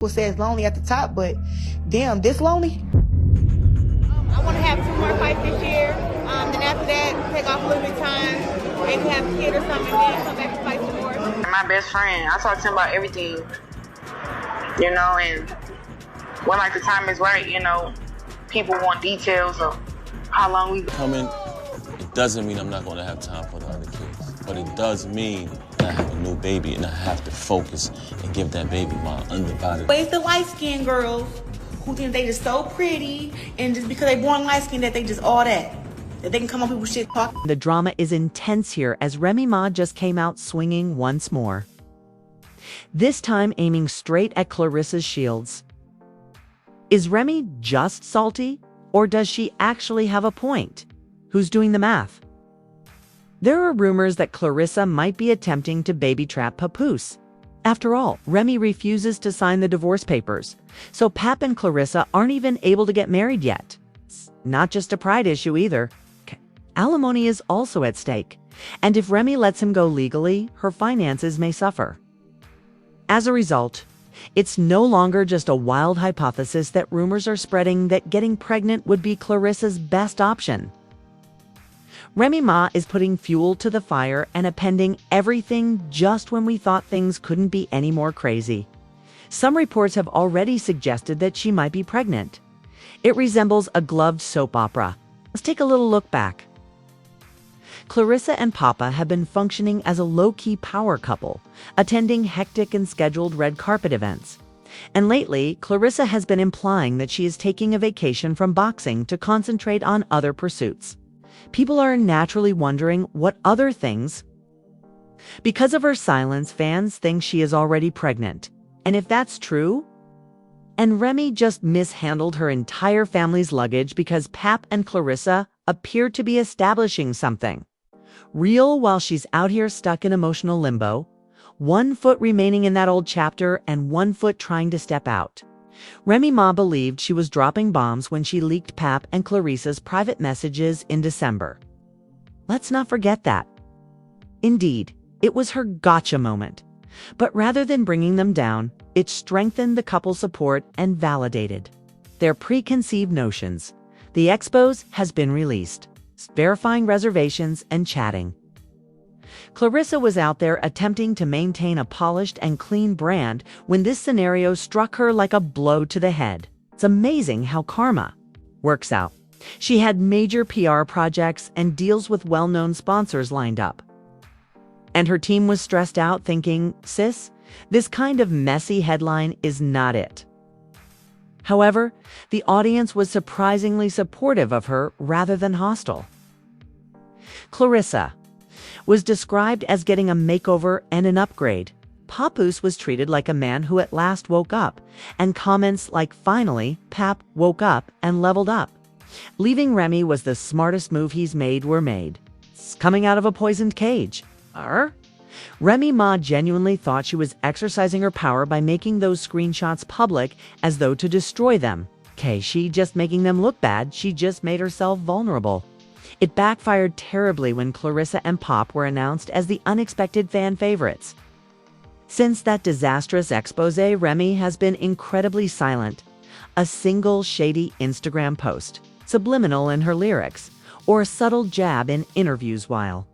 People say it's lonely at the top, but damn, this lonely? I want to have 2 more fights this year. Then after that, take off a little bit of time, maybe have a kid or something, and then come back and fight some more. My best friend, I talk to him about everything, you know, and when like the time is right, you know, people want details of how long we coming. It doesn't mean I'm not going to have time for the other kids, but it does mean that I have a new baby and I have to focus and give that baby my undivided. But it's the light-skinned girls who think they just so pretty, and just because they born light-skinned that they just all that they can come on people's shit talk. The drama is intense here as Remy Ma just came out swinging once more. This time aiming straight at Clarissa's shields. Is Remy just salty, or does she actually have a point? Who's doing the math? There are rumors that Claressa might be attempting to baby-trap Papoose. After all, Remy refuses to sign the divorce papers, so Pap and Claressa aren't even able to get married yet. It's not just a pride issue either. Alimony is also at stake, and if Remy lets him go legally, her finances may suffer. As a result, it's no longer just a wild hypothesis that rumors are spreading that getting pregnant would be Claressa's best option. Remy Ma is putting fuel to the fire and appending everything just when we thought things couldn't be any more crazy. Some reports have already suggested that she might be pregnant. It resembles a gloved soap opera. Let's take a little look back. Claressa and Papa have been functioning as a low-key power couple, attending hectic and scheduled red carpet events. And lately, Claressa has been implying that she is taking a vacation from boxing to concentrate on other pursuits. People are naturally wondering what other things. Because of her silence, fans think she is already pregnant. And if that's true, and Remy just mishandled her entire family's luggage because Pap and Claressa appear to be establishing something real while she's out here stuck in emotional limbo, 1 foot remaining in that old chapter and 1 foot trying to step out. Remy Ma believed she was dropping bombs when she leaked Pap and Clarissa's private messages in December. Let's not forget that. Indeed, it was her gotcha moment. But rather than bringing them down, it strengthened the couple's support and validated their preconceived notions. The expose has been released, verifying reservations and chatting. Claressa was out there attempting to maintain a polished and clean brand when this scenario struck her like a blow to the head. It's amazing how karma works out. She had major PR projects and deals with well-known sponsors lined up. And her team was stressed out thinking, sis, this kind of messy headline is not it. However, the audience was surprisingly supportive of her rather than hostile. Claressa was described as getting a makeover and an upgrade. Papoose was treated like a man who at last woke up, and comments like, finally, Pap woke up and leveled up. Leaving Remy was the smartest move he's made were made. It's coming out of a poisoned cage. Remy Ma genuinely thought she was exercising her power by making those screenshots public as though to destroy them. She just making them look bad, she just made herself vulnerable. It backfired terribly when Claressa and Pop were announced as the unexpected fan favorites. Since that disastrous expose, Remy has been incredibly silent. A single shady Instagram post, subliminal in her lyrics, or a subtle jab in interviews while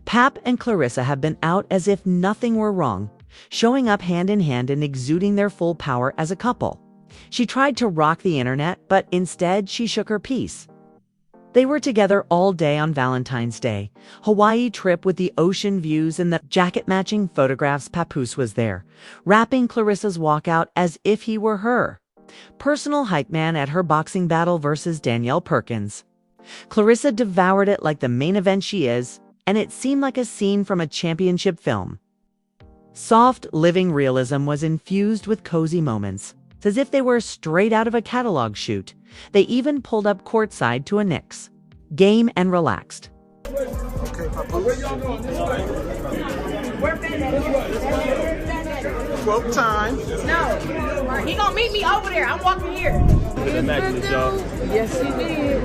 Pap and Claressa have been out as if nothing were wrong, showing up hand in hand and exuding their full power as a couple. She tried to rock the internet, but instead she shook her peace. They were together all day on Valentine's Day, Hawaii trip with the ocean views and the jacket-matching photographs. Papoose was there, wrapping Claressa's walkout as if he were her personal hype man at her boxing battle versus Danielle Perkins. Claressa devoured it like the main event she is, and it seemed like a scene from a championship film. Soft, living realism was infused with cozy moments, as if they were straight out of a catalog shoot. They even pulled up courtside to a Knicks game and relaxed. Okay, Papoose. Quote time. No, he gonna meet me over there. I'm walking here. Yes, he did.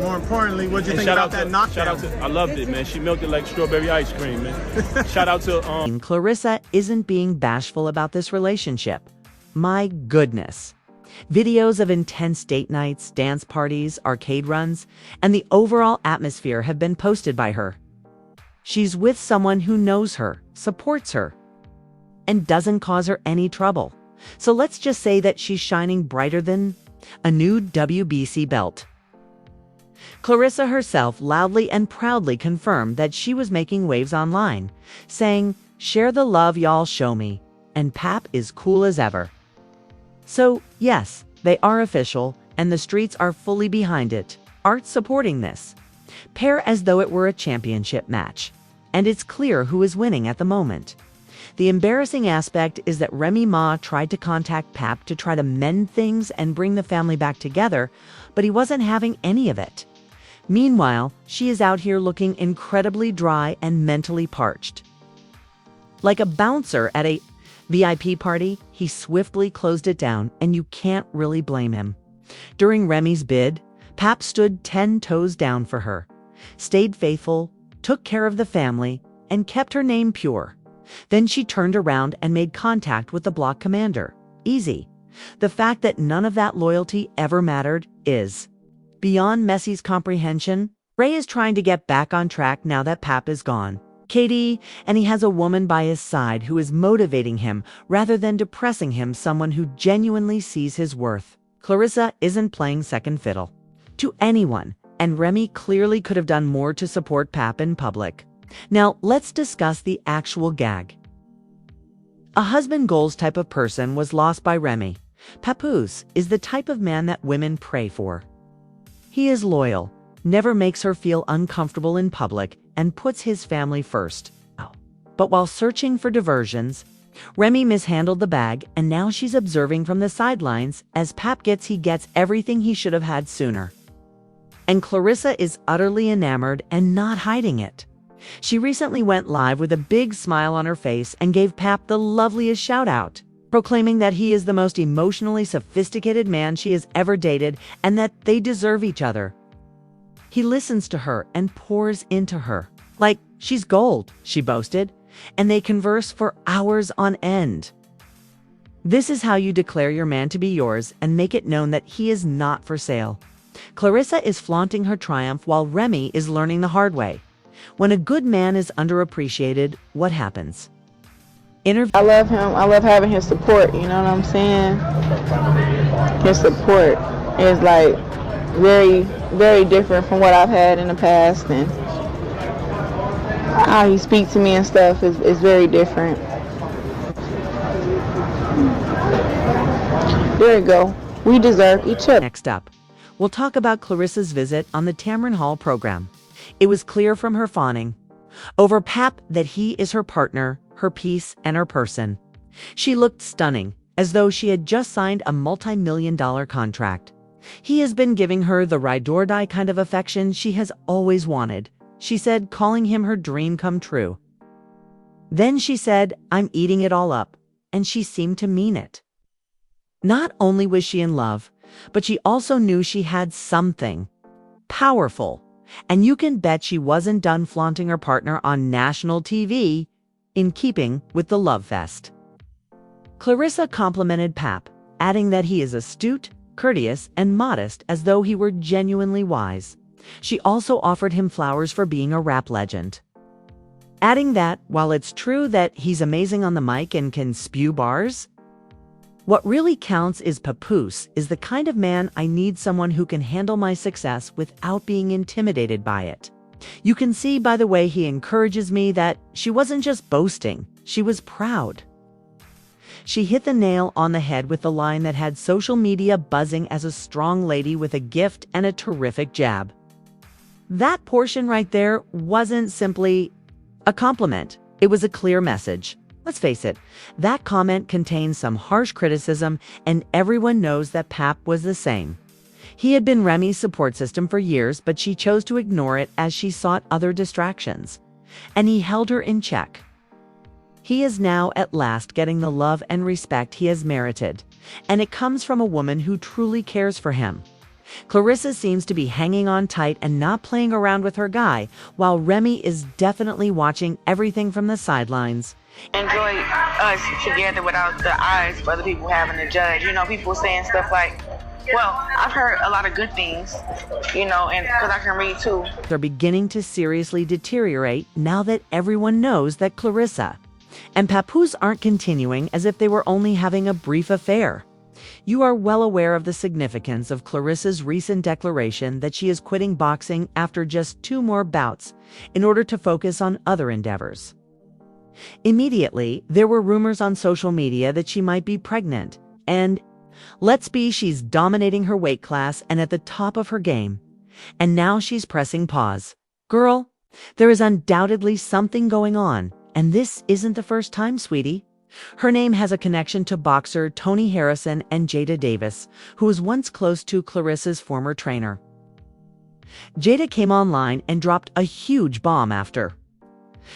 More importantly, what'd you And think shout about out that to, knockdown? shout out to, I loved it, man. She milked it like strawberry ice cream, man. Shout out to, Claressa isn't being bashful about this relationship. My goodness. Videos of intense date nights, dance parties, arcade runs, and the overall atmosphere have been posted by her. She's with someone who knows her, supports her, and doesn't cause her any trouble. So let's just say that she's shining brighter than a new WBC belt. Claressa herself loudly and proudly confirmed that she was making waves online, saying, "Share the love y'all show me, and Pap is cool as ever." So, yes, they are official, and the streets are fully behind it. Art supporting this. Pair as though it were a championship match. And it's clear who is winning at the moment. The embarrassing aspect is that Remy Ma tried to contact Pap to try to mend things and bring the family back together, but he wasn't having any of it. Meanwhile, she is out here looking incredibly dry and mentally parched. Like a bouncer at a VIP party, he swiftly closed it down, and you can't really blame him. During Remy's bid, Pap stood 10 toes down for her, stayed faithful, took care of the family, and kept her name pure. Then she turned around and made contact with the block commander. Easy. The fact that none of that loyalty ever mattered is beyond Messi's comprehension. Ray is trying to get back on track now that Pap is gone. Katie, and he has a woman by his side who is motivating him rather than depressing him, someone who genuinely sees his worth. Claressa isn't playing second fiddle to anyone, and Remy clearly could have done more to support Pap in public. Now, let's discuss the actual gag. A husband goals type of person was lost by Remy. Papoose is the type of man that women pray for. He is loyal, never makes her feel uncomfortable in public, and puts his family first. But while searching for diversions, Remy mishandled the bag, and now she's observing from the sidelines as Pap gets everything he should have had sooner. And Claressa is utterly enamored and not hiding it. She recently went live with a big smile on her face and gave Pap the loveliest shout-out, proclaiming that he is the most emotionally sophisticated man she has ever dated and that they deserve each other. He listens to her and pours into her. Like she's gold, she boasted, and they converse for hours on end. This is how you declare your man to be yours and make it known that he is not for sale. Claressa is flaunting her triumph while Remy is learning the hard way. When a good man is underappreciated, what happens? I love him. I love having his support, you know what I'm saying? His support is like very, very different from what I've had in the past, and how he speaks to me and stuff is very different. There you go. We deserve each other. Next up, we'll talk about Claressa's visit on the Tamron Hall program. It was clear from her fawning over Pap that he is her partner, her piece, and her person. She looked stunning, as though she had just signed a multi-million-dollar contract. He has been giving her the ride-or-die kind of affection she has always wanted, she said, calling him her dream come true. Then she said, "I'm eating it all up," and she seemed to mean it. Not only was she in love, but she also knew she had something powerful. And you can bet she wasn't done flaunting her partner on national TV, in keeping with the love fest. Claressa complimented Pap, adding that he is astute, courteous, and modest, as though he were genuinely wise. She also offered him flowers for being a rap legend, adding that, while it's true that he's amazing on the mic and can spew bars, what really counts is Papoose is the kind of man I need, someone who can handle my success without being intimidated by it. You can see by the way he encourages me that she wasn't just boasting, she was proud. She hit the nail on the head with the line that had social media buzzing as a strong lady with a gift and a terrific jab. That portion right there wasn't simply a compliment, it was a clear message. Let's face it, that comment contained some harsh criticism, and everyone knows that Pap was the same. He had been Remy's support system for years, but she chose to ignore it as she sought other distractions. And he held her in check. He is now at last getting the love and respect he has merited, and it comes from a woman who truly cares for him. Claressa seems to be hanging on tight and not playing around with her guy, while Remy is definitely watching everything from the sidelines. Enjoy us together without the eyes for other people having to judge. You know, people saying stuff like, well, I've heard a lot of good things, you know, and because I can read too. They're beginning to seriously deteriorate now that everyone knows that Claressa and Papoose aren't continuing as if they were only having a brief affair. You are well aware of the significance of Claressa's recent declaration that she is quitting boxing after just 2 more bouts in order to focus on other endeavors. Immediately, there were rumors on social media that she might be pregnant, and let's be, she's dominating her weight class and at the top of her game. And now she's pressing pause. Girl, there is undoubtedly something going on, and this isn't the first time, sweetie. Her name has a connection to boxer Tony Harrison and Jada Davis, who was once close to Claressa's former trainer. Jada came online and dropped a huge bomb after.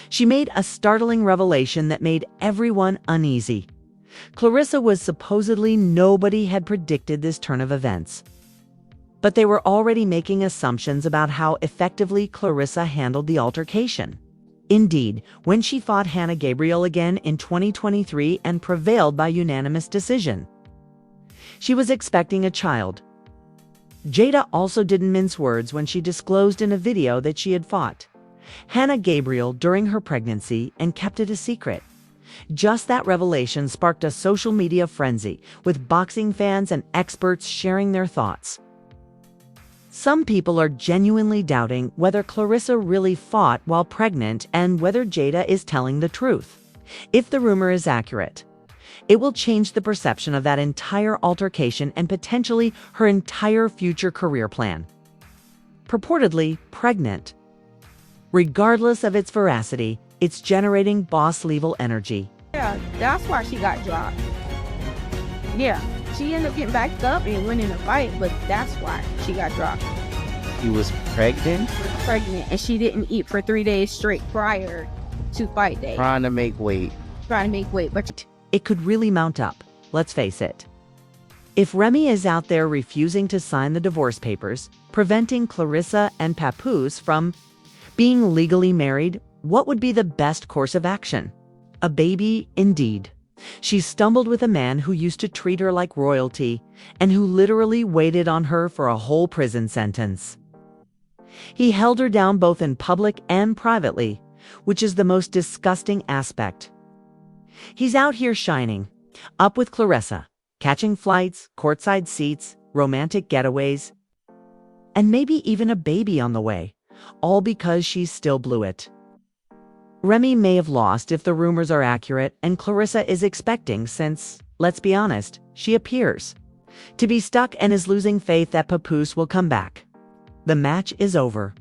She made a startling revelation that made everyone uneasy. Claressa was supposedly nobody had predicted this turn of events. But they were already making assumptions about how effectively Claressa handled the altercation. Indeed, when she fought Hannah Gabriel again in 2023 and prevailed by unanimous decision. She was expecting a child. Jada also didn't mince words when she disclosed in a video that she had fought Hannah Gabriel during her pregnancy and kept it a secret. Just that revelation sparked a social media frenzy, with boxing fans and experts sharing their thoughts. Some people are genuinely doubting whether Claressa really fought while pregnant and whether Jada is telling the truth. If the rumor is accurate, it will change the perception of that entire altercation and potentially her entire future career plan. Purportedly pregnant. Regardless of its veracity, it's generating boss-level energy. Yeah, that's why she got dropped. Yeah, she ended up getting backed up and winning the fight, but that's why she got dropped. She was pregnant? Pregnant, and she didn't eat for 3 days straight prior to fight day. Trying to make weight. But it could really mount up, let's face it. If Remy is out there refusing to sign the divorce papers, preventing Claressa and Papoose from being legally married, what would be the best course of action? A baby, indeed. She stumbled with a man who used to treat her like royalty and who literally waited on her for a whole prison sentence. He held her down both in public and privately, which is the most disgusting aspect. He's out here shining, up with Claressa, catching flights, courtside seats, romantic getaways, and maybe even a baby on the way, all because she still blew it. Remy may have lost if the rumors are accurate, and Claressa is expecting since, let's be honest, she appears to be stuck and is losing faith that Papoose will come back. The match is over.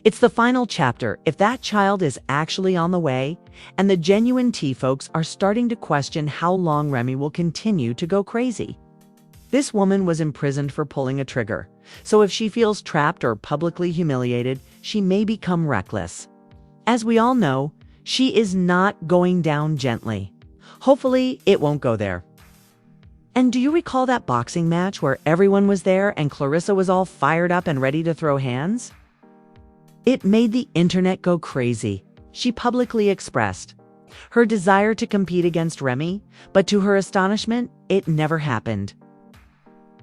It's the final chapter if that child is actually on the way, and the genuine T-folks are starting to question how long Remy will continue to go crazy. This woman was imprisoned for pulling a trigger, so if she feels trapped or publicly humiliated, she may become reckless. As we all know, she is not going down gently. Hopefully, it won't go there. And do you recall that boxing match where everyone was there and Claressa was all fired up and ready to throw hands? It made the internet go crazy. She publicly expressed her desire to compete against Remy, but to her astonishment, it never happened.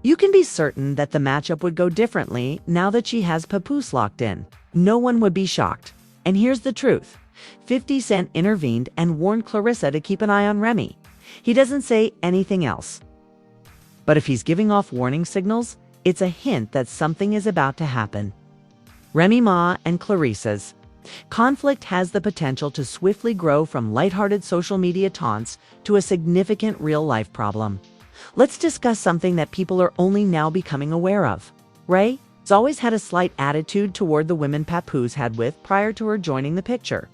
You can be certain that the matchup would go differently now that she has Papoose locked in. No one would be shocked. And here's the truth. 50 Cent intervened and warned Claressa to keep an eye on Remy. He doesn't say anything else. But if he's giving off warning signals, it's a hint that something is about to happen. Remy Ma and Claressa's conflict has the potential to swiftly grow from lighthearted social media taunts to a significant real-life problem. Let's discuss something that people are only now becoming aware of. Ray has always had a slight attitude toward the women Papoose had with prior to her joining the picture,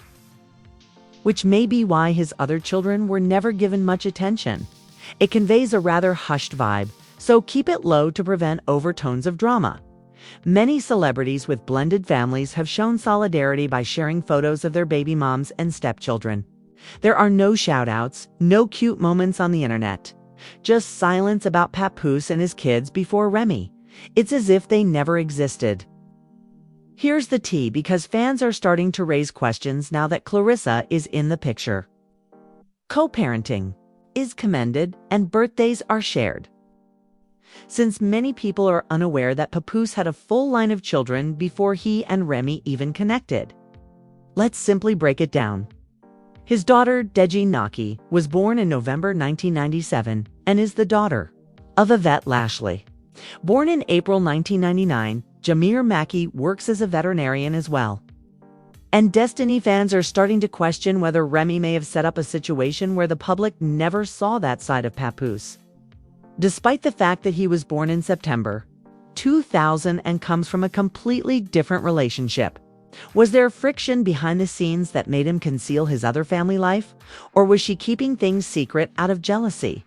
which may be why his other children were never given much attention. It conveys a rather hushed vibe, so keep it low to prevent overtones of drama. Many celebrities with blended families have shown solidarity by sharing photos of their baby moms and stepchildren. There are no shout-outs, no cute moments on the internet. Just silence about Papoose and his kids before Remy. It's as if they never existed. Here's the tea, because fans are starting to raise questions now that Claressa is in the picture. Co-parenting is commended and birthdays are shared. Since many people are unaware that Papoose had a full line of children before he and Remy even connected. Let's simply break it down. His daughter, Deji Naki, was born in November 1997 and is the daughter of Yvette Lashley. Born in April 1999, Jameer Mackey works as a veterinarian as well. And Destiny fans are starting to question whether Remy may have set up a situation where the public never saw that side of Papoose. Despite the fact that he was born in September 2000 and comes from a completely different relationship, was there friction behind the scenes that made him conceal his other family life, or was she keeping things secret out of jealousy?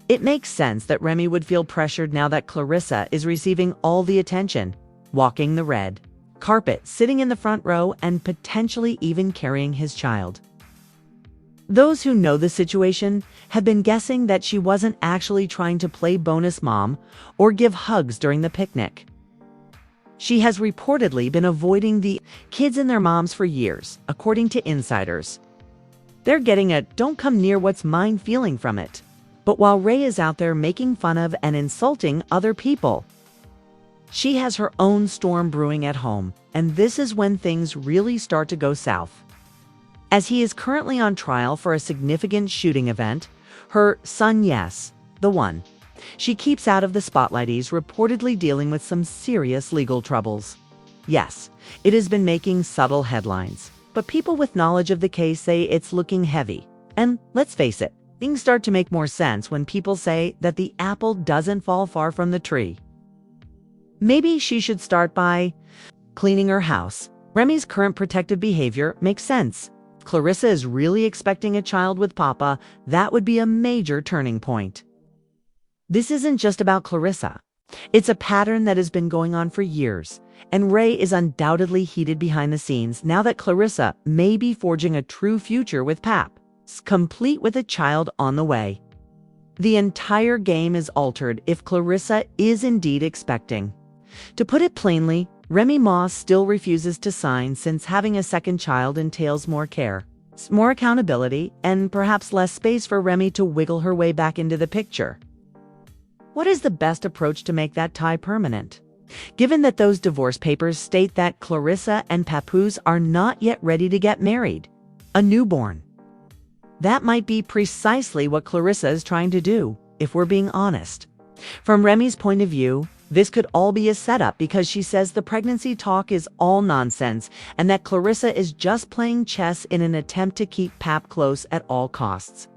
It makes sense that Remy would feel pressured now that Claressa is receiving all the attention, walking the red carpet, sitting in the front row, and potentially even carrying his child. Those who know the situation have been guessing that she wasn't actually trying to play bonus mom or give hugs during the picnic. She has reportedly been avoiding the kids and their moms for years, according to insiders. They're getting a "don't come near what's mine" feeling from it. But while Ray is out there making fun of and insulting other people, she has her own storm brewing at home, and this is when things really start to go south. As he is currently on trial for a significant shooting event, her son, yes, the one she keeps out of the spotlight, is reportedly dealing with some serious legal troubles. Yes, it has been making subtle headlines, but people with knowledge of the case say it's looking heavy. And let's face it, things start to make more sense when people say that the apple doesn't fall far from the tree. Maybe she should start by cleaning her house. Remy's current protective behavior makes sense. Claressa is really expecting a child with Papa. That would be a major turning point. This isn't just about Claressa. It's a pattern that has been going on for years, and Ray is undoubtedly heated behind the scenes now that Claressa may be forging a true future with Pap, complete with a child on the way. The entire game is altered if Claressa is indeed expecting. To put it plainly, Remy Ma still refuses to sign, since having a second child entails more care, more accountability, and perhaps less space for Remy to wiggle her way back into the picture. What is the best approach to make that tie permanent? Given that those divorce papers state that Claressa and Papoose are not yet ready to get married, a newborn. That might be precisely what Claressa is trying to do, if we're being honest. From Remy's point of view, this could all be a setup, because she says the pregnancy talk is all nonsense and that Claressa is just playing chess in an attempt to keep Pap close at all costs.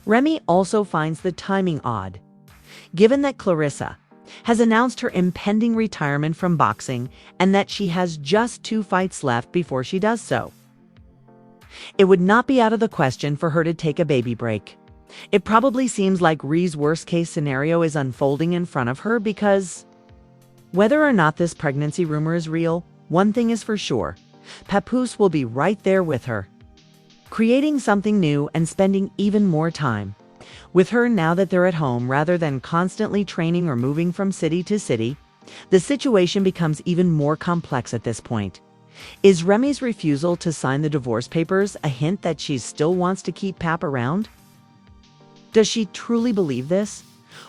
Remy also finds the timing odd, given that Claressa has announced her impending retirement from boxing and that she has just 2 fights left before she does so. It would not be out of the question for her to take a baby break. It probably seems like Ree's worst-case scenario is unfolding in front of her, because whether or not this pregnancy rumor is real, one thing is for sure: Papoose will be right there with her, creating something new and spending even more time with her now that they're at home rather than constantly training or moving from city to city. The situation becomes even more complex at this point. Is Remy's refusal to sign the divorce papers a hint that she still wants to keep Pap around? Does she truly believe this?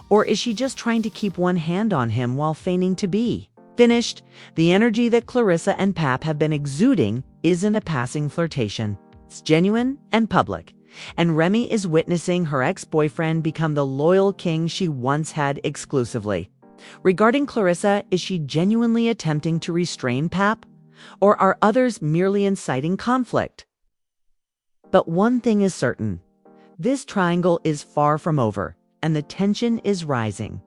Or is she just trying to keep one hand on him while feigning to be finished? The energy that Claressa and Pap have been exuding isn't a passing flirtation. It's genuine and public. And Remy is witnessing her ex-boyfriend become the loyal king she once had exclusively. Regarding Claressa, is she genuinely attempting to restrain Pap? Or are others merely inciting conflict? But one thing is certain: this triangle is far from over, and the tension is rising.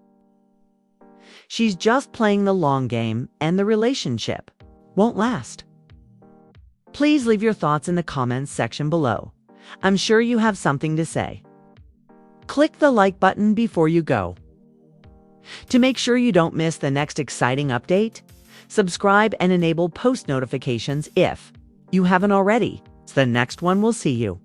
She's just playing the long game, and the relationship won't last. Please leave your thoughts in the comments section below. I'm sure you have something to say. Click the like button before you go. To make sure you don't miss the next exciting update, subscribe and enable post notifications if you haven't already. So the next one will see you.